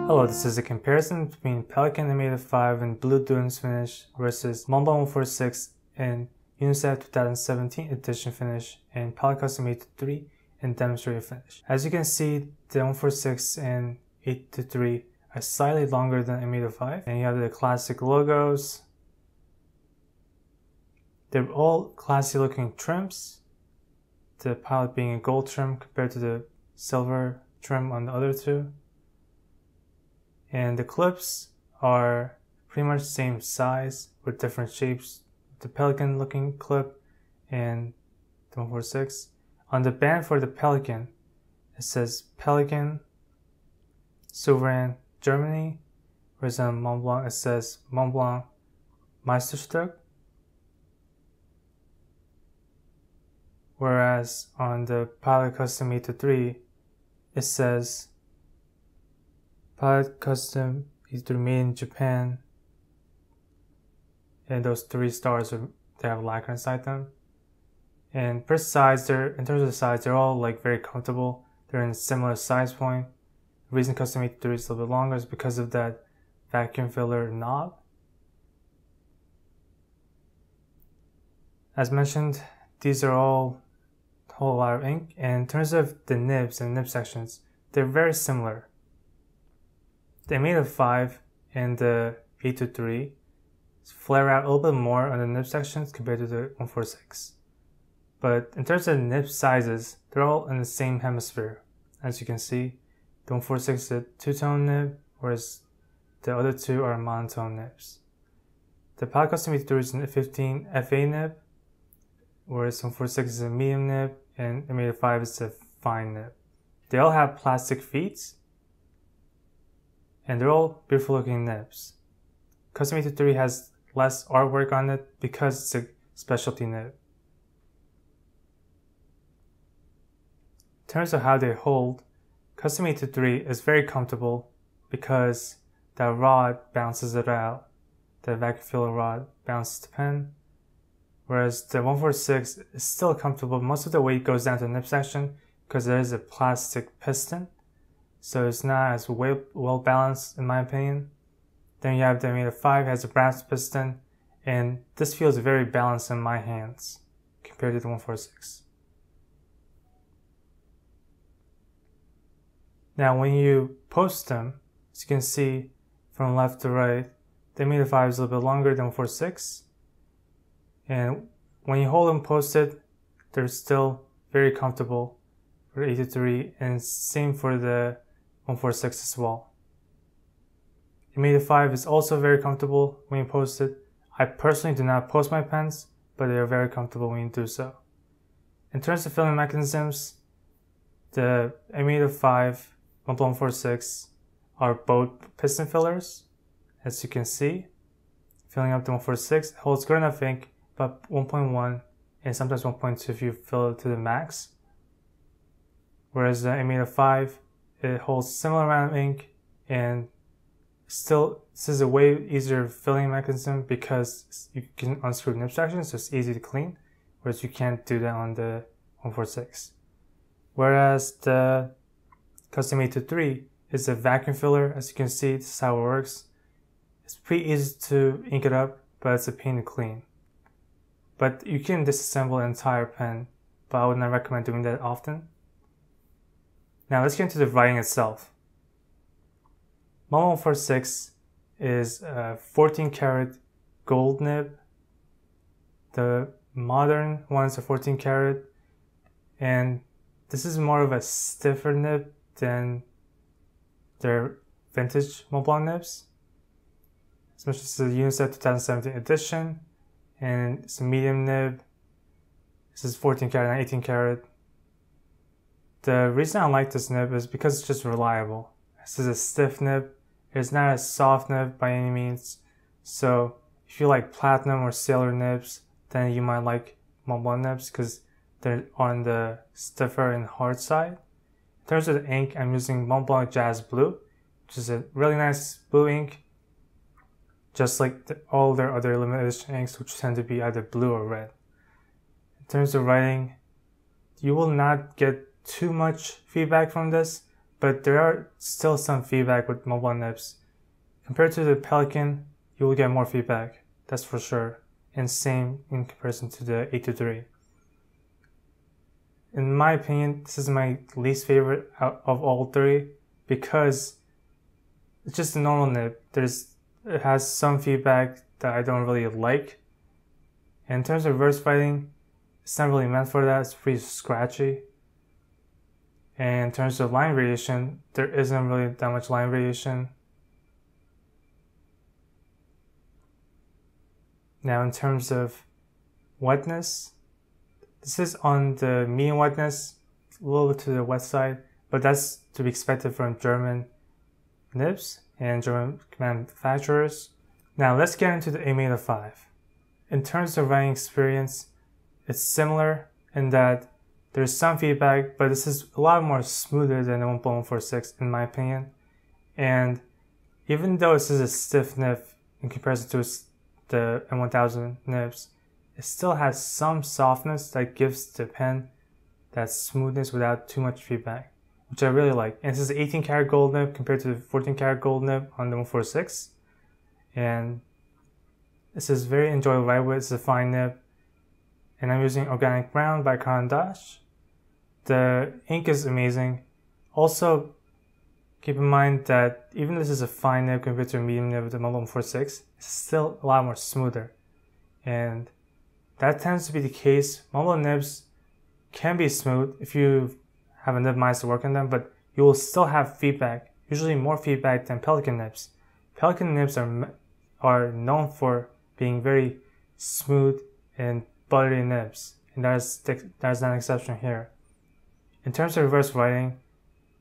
Hello, this is a comparison between Pelikan M805 in Blue Dunes finish versus Montblanc 146 in UNICEF 2017 edition finish and Pelikan M803 in demonstrator finish. As you can see, the 146 and 823 are slightly longer than M805, and you have the classic logos. They're all classy looking trims, the pilot being a gold trim compared to the silver trim on the other two. And the clips are pretty much the same size with different shapes. The Pelikan looking clip and the 146. On the band for the Pelikan, it says Pelikan, Sovereign, Germany. Whereas on Montblanc, it says Montblanc, Meisterstuck. Whereas on the Pilot Custom 823, it says Pilot Custom 823 made in Japan. And those 3 stars, they have lacquer inside them. And per size, in terms of the size, they're all like very comfortable. They're in a similar size point. The reason Custom 823 is a little bit longer is because of that vacuum filler knob. As mentioned, these are all a whole lot of ink. And in terms of the nibs and nib sections, they're very similar. The M805 and the 823 flare out a little bit more on the nib sections compared to the 146. But in terms of nib sizes, they're all in the same hemisphere. As you can see, the 146 is a two-tone nib, whereas the other two are monotone nibs. The Pilot Custom 823 is a 15 FA nib, whereas 146 is a medium nib, and M805 is a fine nib. They all have plastic feet, and they're all beautiful looking nibs. Custom 823 has less artwork on it because it's a specialty nib. In terms of how they hold, Custom 823 is very comfortable because that rod bounces it out. The vacuum filler rod bounces the pen. Whereas the 146 is still comfortable. Most of the weight goes down to the nib section because there is a plastic piston. So it's not as well balanced in my opinion. Then you have the M805 has a brass piston, and this feels very balanced in my hands compared to the 146. Now when you post them, as you can see from left to right, the M805 is a little bit longer than 146. And when you hold them posted, they're still very comfortable for 823, and same for the 146 as well. The M805 is also very comfortable when you post it. I personally do not post my pens, but they are very comfortable when you do so. In terms of filling mechanisms, the M805, Montblanc 146 are both piston fillers. As you can see, filling up the 146 holds good enough ink, about 1.1 and sometimes 1.2 if you fill it to the max. Whereas the M805, it holds similar amount of ink, and still this is a way easier filling mechanism because you can unscrew nib sections, so it's easy to clean, whereas you can't do that on the 146. Whereas the Custom 823 is a vacuum filler. As you can see, this is how it works. It's pretty easy to ink it up, but it's a pain to clean. But you can disassemble an entire pen, but I would not recommend doing that often. Now let's get into the writing itself. Montblanc 146 is a 14 karat gold nib. The modern ones are 14 karat, and this is more of a stiffer nib than their vintage Montblanc nibs. Especially this is the UNICEF 2017 edition, and it's a medium nib. This is 14 karat and 18 karat. The reason I like this nib is because it's just reliable. This is a stiff nib. It's not a soft nib by any means. So if you like platinum or sailor nibs, then you might like Montblanc nibs because they're on the stiffer and hard side. In terms of the ink, I'm using Montblanc Jazz Blue, which is a really nice blue ink, just like all their other limited edition inks, which tend to be either blue or red. In terms of writing, you will not get too much feedback from this, but there are still some feedback with Montblanc nibs. Compared to the Pelikan, you will get more feedback, that's for sure, and same in comparison to the 823. In my opinion, this is my least favorite out of all three because it's just a normal nib. It has some feedback that I don't really like. And in terms of reverse fighting, it's not really meant for that. It's pretty scratchy. And in terms of line variation, there isn't really that much line variation. Now in terms of wetness, this is on the medium wetness, a little bit to the wet side, but that's to be expected from German nibs and German manufacturers. Now let's get into the M805. In terms of writing experience, it's similar in that there's some feedback, but this is a lot more smoother than the Montblanc 146 in my opinion. And even though this is a stiff nib in comparison to the M1000 nibs, it still has some softness that gives the pen that smoothness without too much feedback, which I really like. And this is 18 karat gold nib compared to the 14 karat gold nib on the 146. And this is very enjoyable to write with. It's a fine nib. And I'm using Organic Brown by Caran d'Ache. The ink is amazing. Also, keep in mind that even though this is a fine nib compared to a medium nib with the Montblanc 146, it's still a lot more smoother. And that tends to be the case. Montblanc nibs can be smooth if you have a nib mice to work on them, but you will still have feedback, usually more feedback than Pelikan nibs. Pelikan nibs are known for being very smooth and buttery nibs, and that is not an exception here. In terms of reverse writing,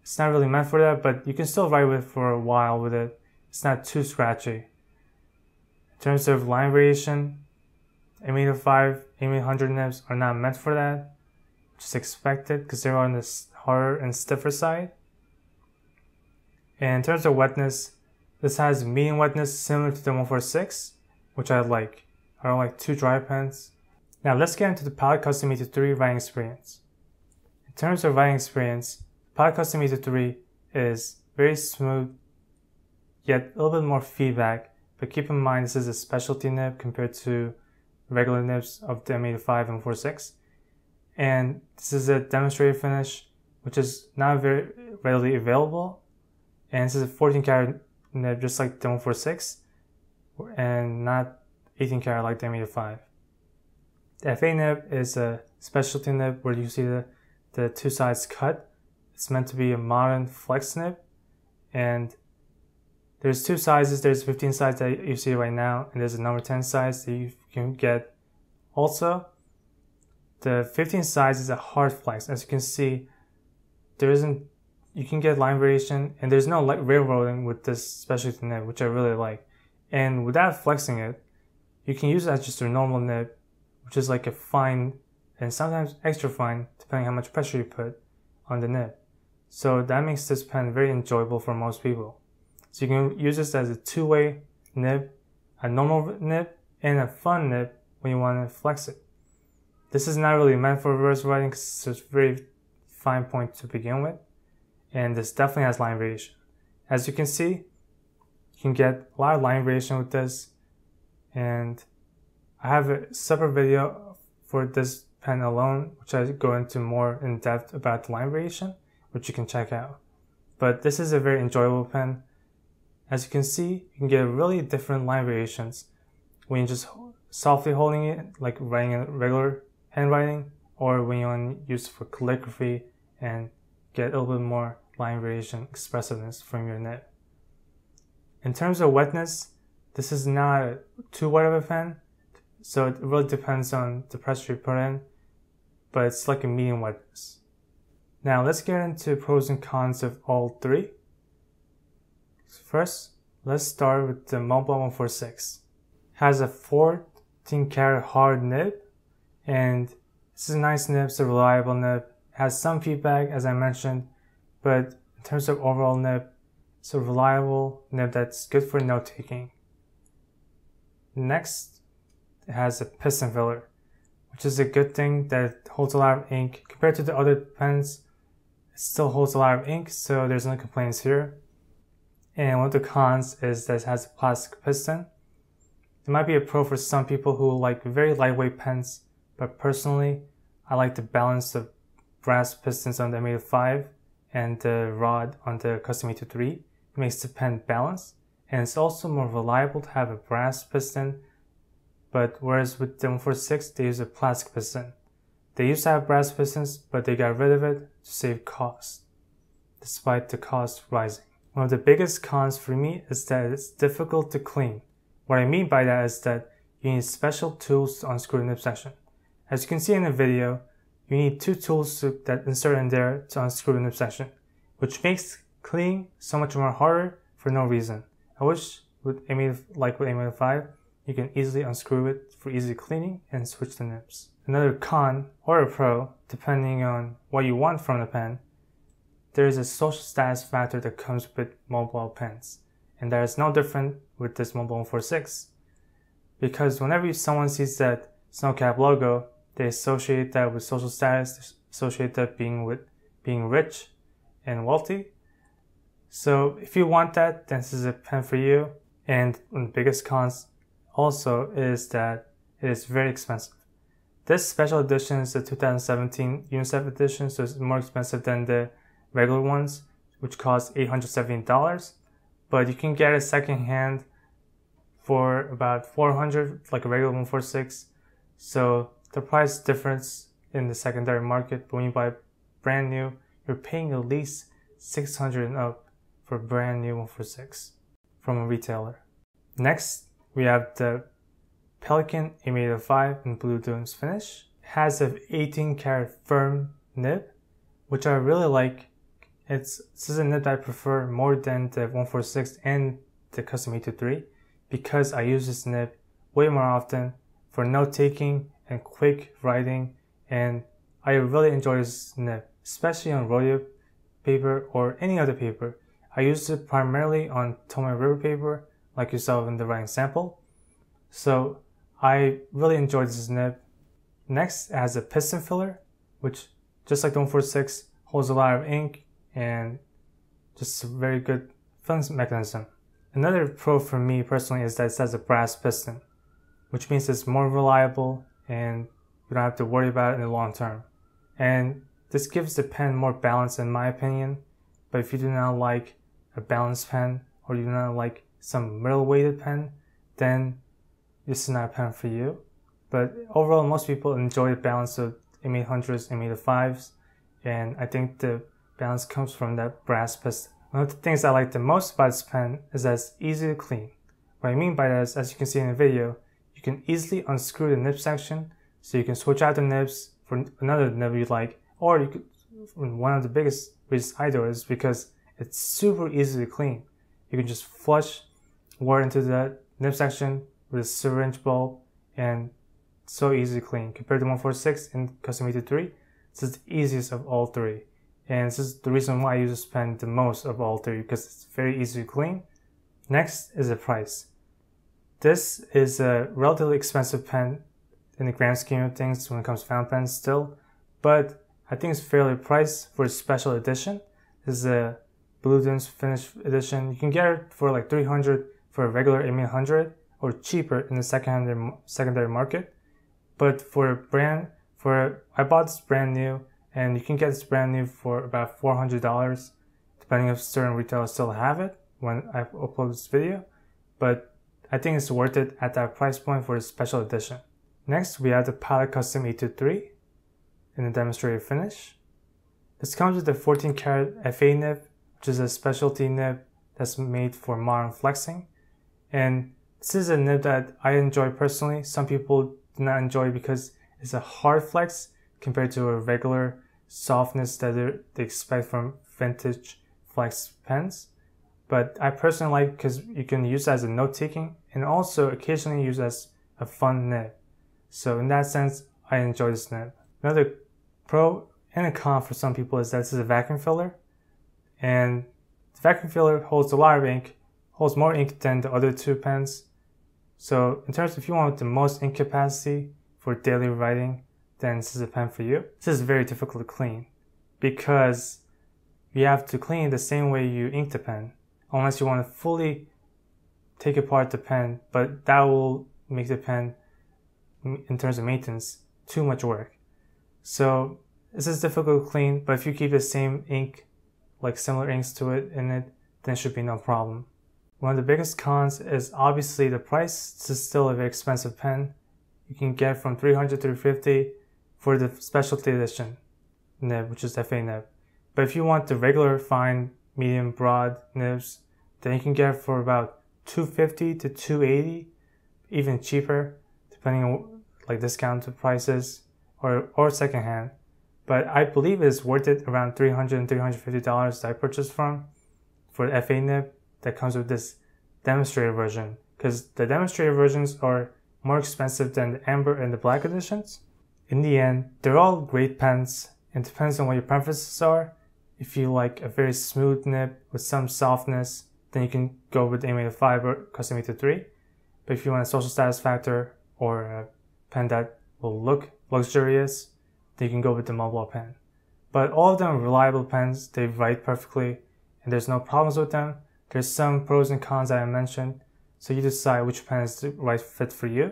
it's not really meant for that, but you can still write with it for a while with it. It's not too scratchy. In terms of line variation, M805, M800 nibs are not meant for that. Just expected because they're on the harder and stiffer side. And in terms of wetness, this has medium wetness similar to the 146, which I like. I don't like too dry pens. Now let's get into the Pilot Custom 823 writing experience. In terms of writing experience, Pilot Custom 823 is very smooth, yet a little bit more feedback, but keep in mind this is a specialty nib compared to regular nibs of the M805 and 146. And this is a demonstrated finish, which is not very readily available. And this is a 14 karat nib just like the 146, and not 18 karat like the M805. The FA nib is a specialty nib where you see the two sides cut. It's meant to be a modern flex nib, and there's two sizes. There's 15 size that you see right now, and there's a number 10 size that you can get also. The 15 size is a hard flex. As you can see, you can get line variation, and there's no railroading with this specialty nib, which I really like. And without flexing it, you can use it as just a normal nib, which is like a fine and sometimes extra fine, depending how much pressure you put on the nib. So that makes this pen very enjoyable for most people. So you can use this as a two-way nib, a normal nib, and a fun nib when you want to flex it. This is not really meant for reverse writing because it's a very fine point to begin with, and this definitely has line variation. As you can see, you can get a lot of line variation with this, and I have a separate video for this pen alone, which I go into more in depth about the line variation, which you can check out. But this is a very enjoyable pen. As you can see, you can get really different line variations when you're just softly holding it, like writing in regular handwriting, or when you want to use it for calligraphy and get a little bit more line variation expressiveness from your nib. In terms of wetness, this is not too wet of a pen, so it really depends on the pressure you put in, but it's like a medium wetness. Now let's get into pros and cons of all three. First, let's start with the Montblanc 146. It has a 14 karat hard nib, and this is a nice nib, it's a reliable nib. It has some feedback, as I mentioned, but in terms of overall nib, it's a reliable nib that's good for note taking. Next, it has a piston filler, which is a good thing that it holds a lot of ink. Compared to the other pens, it still holds a lot of ink, so there's no complaints here. And one of the cons is that it has a plastic piston. It might be a pro for some people who like very lightweight pens, but personally, I like the balance of brass pistons on the M805 and the rod on the Custom 823. It makes the pen balanced, and it's also more reliable to have a brass piston, but whereas with the 146, they use a plastic piston. They used to have brass pistons, but they got rid of it to save cost, despite the cost rising. One of the biggest cons for me is that it's difficult to clean. What I mean by that is that you need special tools to unscrew the nib section. As you can see in the video, you need two tools that insert in there to unscrew the nib section, which makes cleaning so much more harder for no reason. I wish with M805, you can easily unscrew it for easy cleaning and switch the nibs. Another con or a pro, depending on what you want from the pen, there is a social status factor that comes with Montblanc pens, and that is no different with this Montblanc 146. Because whenever someone sees that Snowcap logo, they associate that with social status, associate that with being rich and wealthy. So if you want that, then this is a pen for you. And one of the biggest cons also is that it is very expensive. This special edition is the 2017 UNICEF edition, so it's more expensive than the regular ones, which cost $817. But you can get it secondhand for about $400, like a regular 146. So the price difference in the secondary market, but when you buy brand new, you're paying at least $600 and up for a brand new 146 from a retailer. Next, we have the Pelikan M805 in Blue Dunes finish. It has an 18 karat firm nib, which I really like. This is a nib that I prefer more than the 146 and the Custom 823 because I use this nib way more often for note taking and quick writing, and I really enjoy this nib, especially on rodeo paper or any other paper. I use it primarily on Tomoe river paper, like you saw in the writing sample. So I really enjoy this nib. Next, it has a piston filler, which just like the 146 holds a lot of ink and just a very good filling mechanism. Another pro for me personally is that it has a brass piston, which means it's more reliable and you don't have to worry about it in the long term. And this gives the pen more balance in my opinion, but if you do not like a balanced pen or you do not like some middle weighted pen, then this is not a pen for you. But overall, most people enjoy the balance of M800s, M805s, and I think the balance comes from that brass piston. One of the things I like the most about this pen is that it's easy to clean. What I mean by that is, as you can see in the video, you can easily unscrew the nib section, so you can switch out the nibs for another nib you like, or you could, one of the biggest reasons I do it is because it's super easy to clean. You can just flush water into the nib section with a syringe bulb, and it's so easy to clean. Compared to 146 and Custom 823, this is the easiest of all three. And this is the reason why I use this pen the most of all three, because it's very easy to clean. Next is the price. This is a relatively expensive pen in the grand scheme of things when it comes to fountain pens still, but I think it's fairly priced for a special edition. This is a Blue Dunes finish edition. You can get it for like $300 for a regular M800 or cheaper in the secondary market. But I bought this brand new, and you can get this brand new for about $400, depending if certain retailers still have it when I upload this video. But I think it's worth it at that price point for a special edition. Next, we have the Pilot Custom 823 in the demonstrated finish. This comes with the 14 karat FA nib, which is a specialty nib that's made for modern flexing. And this is a nib that I enjoy personally. Some people do not enjoy because it's a hard flex compared to a regular softness that they expect from vintage flex pens. But I personally like because you can use it as a note taking and also occasionally use it as a fun nib. So in that sense, I enjoy this nib. Another pro and a con for some people is that this is a vacuum filler. And the vacuum filler holds a lot of ink, holds more ink than the other two pens. So in terms of if you want the most ink capacity for daily writing, then this is a pen for you. This is very difficult to clean because you have to clean it the same way you ink the pen, unless you want to fully take apart the pen, but that will make the pen, in terms of maintenance, too much work. So this is difficult to clean, but if you keep the same ink, like similar inks to it in it, then it should be no problem. One of the biggest cons is obviously the price. This is still a very expensive pen. You can get from $300 to $350 for the specialty edition nib, which is FA nib. But if you want the regular fine, medium, broad nibs, then you can get it for about $250 to $280, even cheaper, depending on like discounted prices or secondhand. But I believe it's worth it, around $300 and $350 that I purchased from for the FA nib that comes with this demonstrator version, because the demonstrator versions are more expensive than the amber and the black editions. In the end, they're all great pens, and it depends on what your preferences are. If you like a very smooth nib with some softness, then you can go with the M805 or Custom 803. But if you want a social status factor or a pen that will look luxurious, then you can go with the Montblanc pen. But all of them are reliable pens. They write perfectly and there's no problems with them. There's some pros and cons that I mentioned, so you decide which pen is the right fit for you.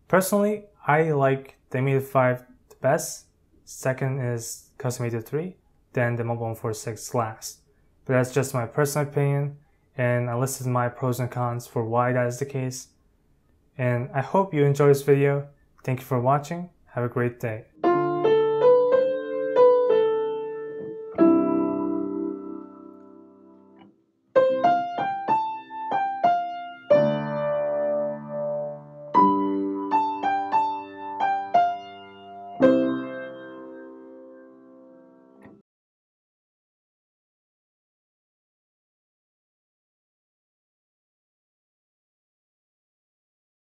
Personally, I like the M805 the best. Second is Custom 803, then the Montblanc 46 last. But that's just my personal opinion, and I listed my pros and cons for why that is the case. And I hope you enjoyed this video. Thank you for watching. Have a great day.